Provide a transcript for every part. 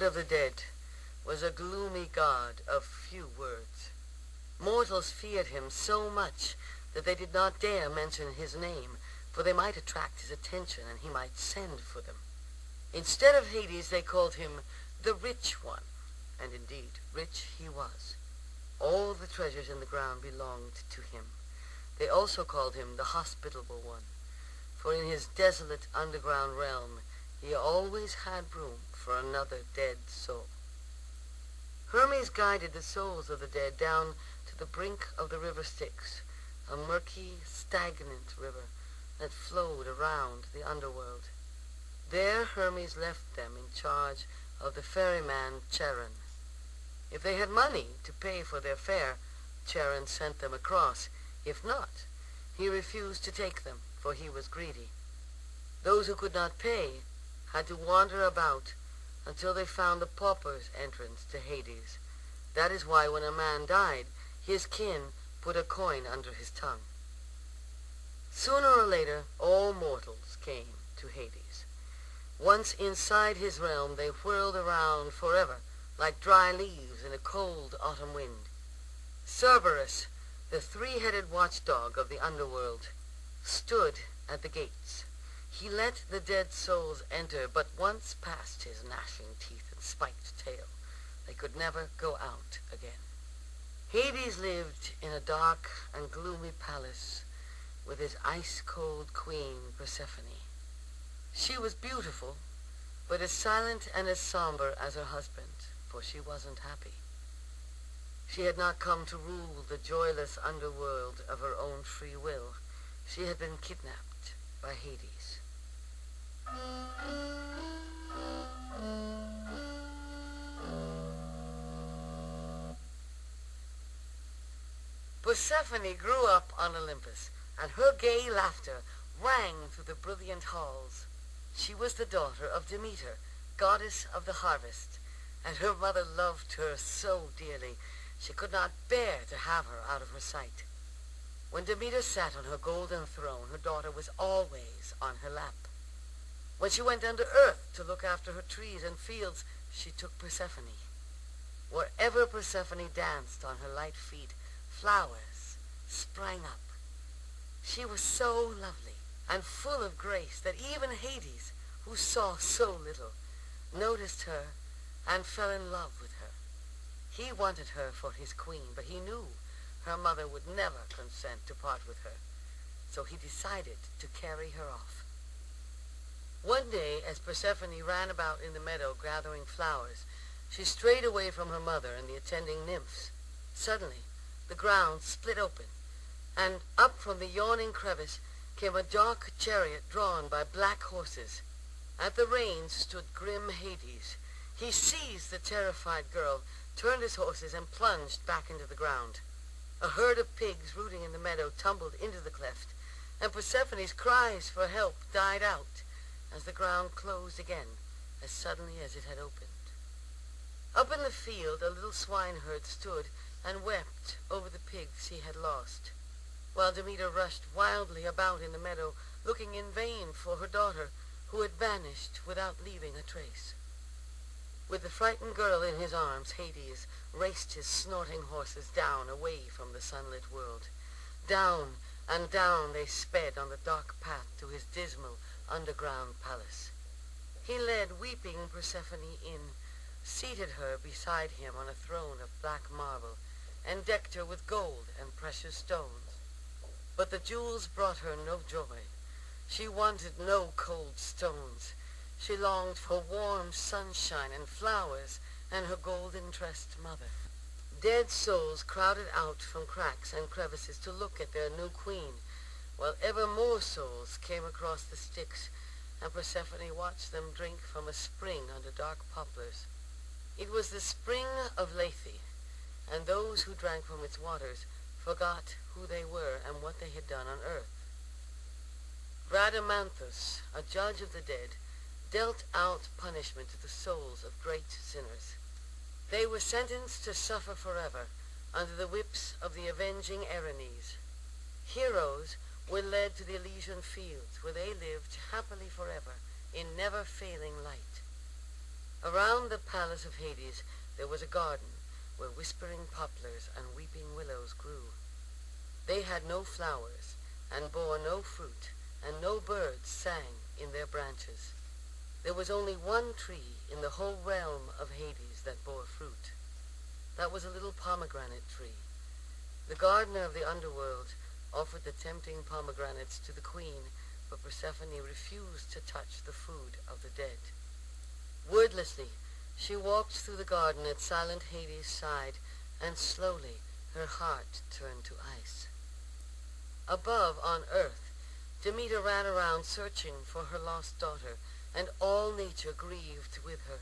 of the dead was a gloomy god of few words. Mortals feared him so much that they did not dare mention his name, for they might attract his attention and he might send for them. Instead of Hades, they called him the Rich One, and indeed, rich he was. All the treasures in the ground belonged to him. They also called him the Hospitable One, for in his desolate underground realm he always had room for another dead soul. Hermes guided the souls of the dead down to the brink of the river Styx, a murky, stagnant river that flowed around the underworld. There Hermes left them in charge of the ferryman Charon. If they had money to pay for their fare, Charon sent them across. If not, he refused to take them, for he was greedy. Those who could not pay had to wander about until they found the pauper's entrance to Hades. That is why when a man died, his kin put a coin under his tongue. Sooner or later, all mortals came to Hades. Once inside his realm, they whirled around forever, like dry leaves in a cold autumn wind. Cerberus, the three-headed watchdog of the underworld, stood at the gates. He let the dead souls enter, but once past his gnashing teeth and spiked tail, they could never go out again. Hades lived in a dark and gloomy palace with his ice-cold queen, Persephone. She was beautiful, but as silent and as somber as her husband, for she wasn't happy. She had not come to rule the joyless underworld of her own free will. She had been kidnapped by Hades. Persephone grew up on Olympus, and her gay laughter rang through the brilliant halls. She was the daughter of Demeter, goddess of the harvest, and her mother loved her so dearly she could not bear to have her out of her sight. When Demeter sat on her golden throne, her daughter was always on her lap. When she went under earth to look after her trees and fields, she took Persephone. Wherever Persephone danced on her light feet, flowers sprang up. She was so lovely and full of grace that even Hades, who saw so little, noticed her and fell in love with her. He wanted her for his queen, but he knew her mother would never consent to part with her, so he decided to carry her off. One day, as Persephone ran about in the meadow gathering flowers, she strayed away from her mother and the attending nymphs. Suddenly, the ground split open, and up from the yawning crevice came a dark chariot drawn by black horses. At the reins stood grim Hades. He seized the terrified girl, turned his horses, and plunged back into the ground. A herd of pigs rooting in the meadow tumbled into the cleft, and Persephone's cries for help died out as the ground closed again as suddenly as it had opened. Up in the field a little swineherd stood and wept over the pigs he had lost, while Demeter rushed wildly about in the meadow, looking in vain for her daughter, who had vanished without leaving a trace. With the frightened girl in his arms, Hades raced his snorting horses down away from the sunlit world. Down and down they sped on the dark path to his dismal underground palace. He led weeping Persephone in, seated her beside him on a throne of black marble, and decked her with gold and precious stones. But the jewels brought her no joy. She wanted no cold stones. She longed for warm sunshine and flowers and her golden-tressed mother. Dead souls crowded out from cracks and crevices to look at their new queen, while ever more souls came across the Styx, and Persephone watched them drink from a spring under dark poplars. It was the spring of Lethe, and those who drank from its waters forgot who they were and what they had done on earth. Rhadamanthus, a judge of the dead, dealt out punishment to the souls of great sinners. They were sentenced to suffer forever under the whips of the avenging Erinyes. Heroes were led to the Elysian fields, where they lived happily forever in never-failing light. Around the palace of Hades there was a garden where whispering poplars and weeping willows grew. They had no flowers, and bore no fruit, and no birds sang in their branches. There was only one tree in the whole realm of Hades that bore fruit. That was a little pomegranate tree. The gardener of the underworld offered the tempting pomegranates to the queen, but Persephone refused to touch the food of the dead. Wordlessly, she walked through the garden at silent Hades' side, and slowly her heart turned to ice. Above, on earth, Demeter ran around searching for her lost daughter, and all nature grieved with her.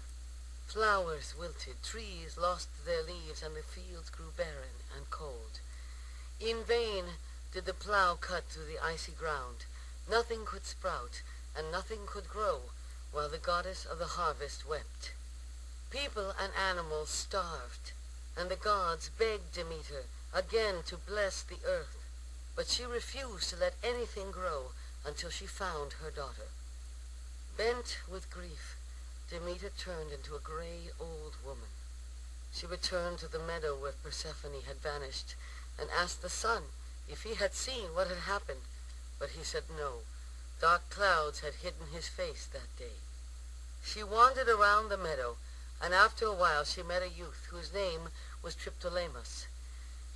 Flowers wilted, trees lost their leaves, and the fields grew barren and cold. In vain did the plow cut through the icy ground. Nothing could sprout, and nothing could grow, while the goddess of the harvest wept. People and animals starved, and the gods begged Demeter again to bless the earth, but she refused to let anything grow until she found her daughter. Bent with grief, Demeter turned into a gray old woman. She returned to the meadow where Persephone had vanished, and asked the sun if he had seen what had happened, but he said no. Dark clouds had hidden his face that day. She wandered around the meadow, and after a while she met a youth whose name was Triptolemus.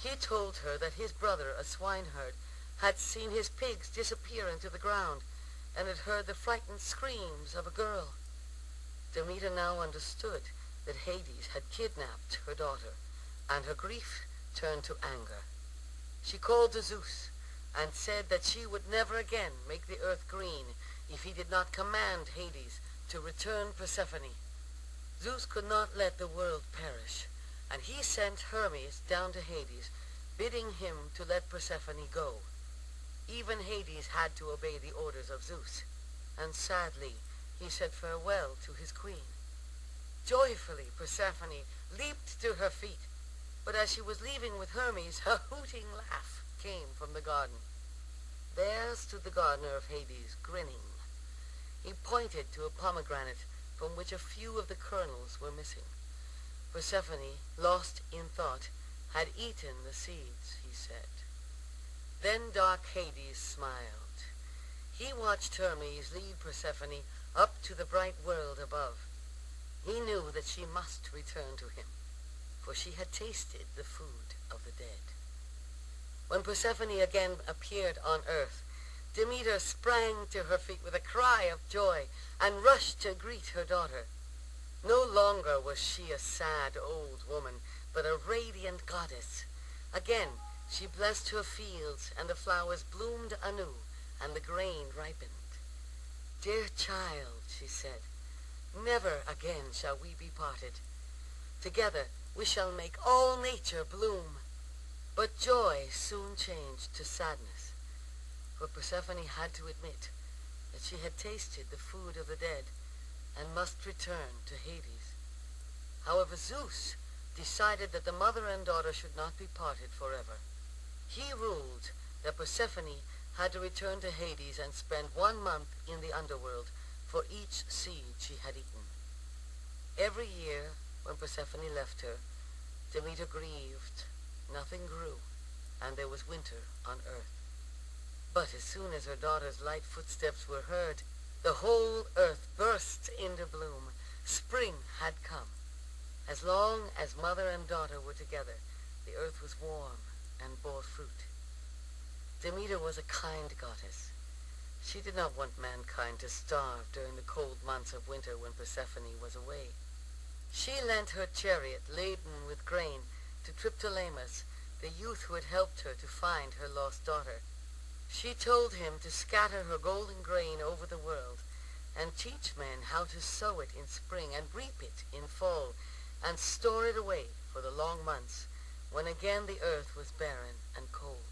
He told her that his brother, a swineherd, had seen his pigs disappear into the ground, and had heard the frightened screams of a girl. Demeter now understood that Hades had kidnapped her daughter, and her grief turned to anger. She called to Zeus, and said that she would never again make the earth green if he did not command Hades to return Persephone. Zeus could not let the world perish, and he sent Hermes down to Hades, bidding him to let Persephone go. Even Hades had to obey the orders of Zeus, and sadly he said farewell to his queen. Joyfully Persephone leaped to her feet, but as she was leaving with Hermes, a hooting laugh came from the garden. There stood the gardener of Hades, grinning. He pointed to a pomegranate from which a few of the kernels were missing. Persephone, lost in thought, had eaten the seeds, he said. Then dark Hades smiled. He watched Hermes lead Persephone up to the bright world above. He knew that she must return to him, for she had tasted the food of the dead. When Persephone again appeared on earth, Demeter sprang to her feet with a cry of joy and rushed to greet her daughter. No longer was she a sad old woman, but a radiant goddess. Again she blessed her fields, and the flowers bloomed anew, and the grain ripened. "Dear child," she said, "never again shall we be parted. Together we shall make all nature bloom." But joy soon changed to sadness, for Persephone had to admit that she had tasted the food of the dead and must return to Hades. However, Zeus decided that the mother and daughter should not be parted forever. He ruled that Persephone had to return to Hades and spend 1 month in the underworld for each seed she had eaten. Every year, when Persephone left her, Demeter grieved. Nothing grew, and there was winter on earth. But as soon as her daughter's light footsteps were heard, the whole earth burst into bloom. Spring had come. As long as mother and daughter were together, the earth was warm and bore fruit. Demeter was a kind goddess. She did not want mankind to starve during the cold months of winter when Persephone was away. She lent her chariot laden with grain to Triptolemus, the youth who had helped her to find her lost daughter. She told him to scatter her golden grain over the world and teach men how to sow it in spring and reap it in fall and store it away for the long months when again the earth was barren and cold.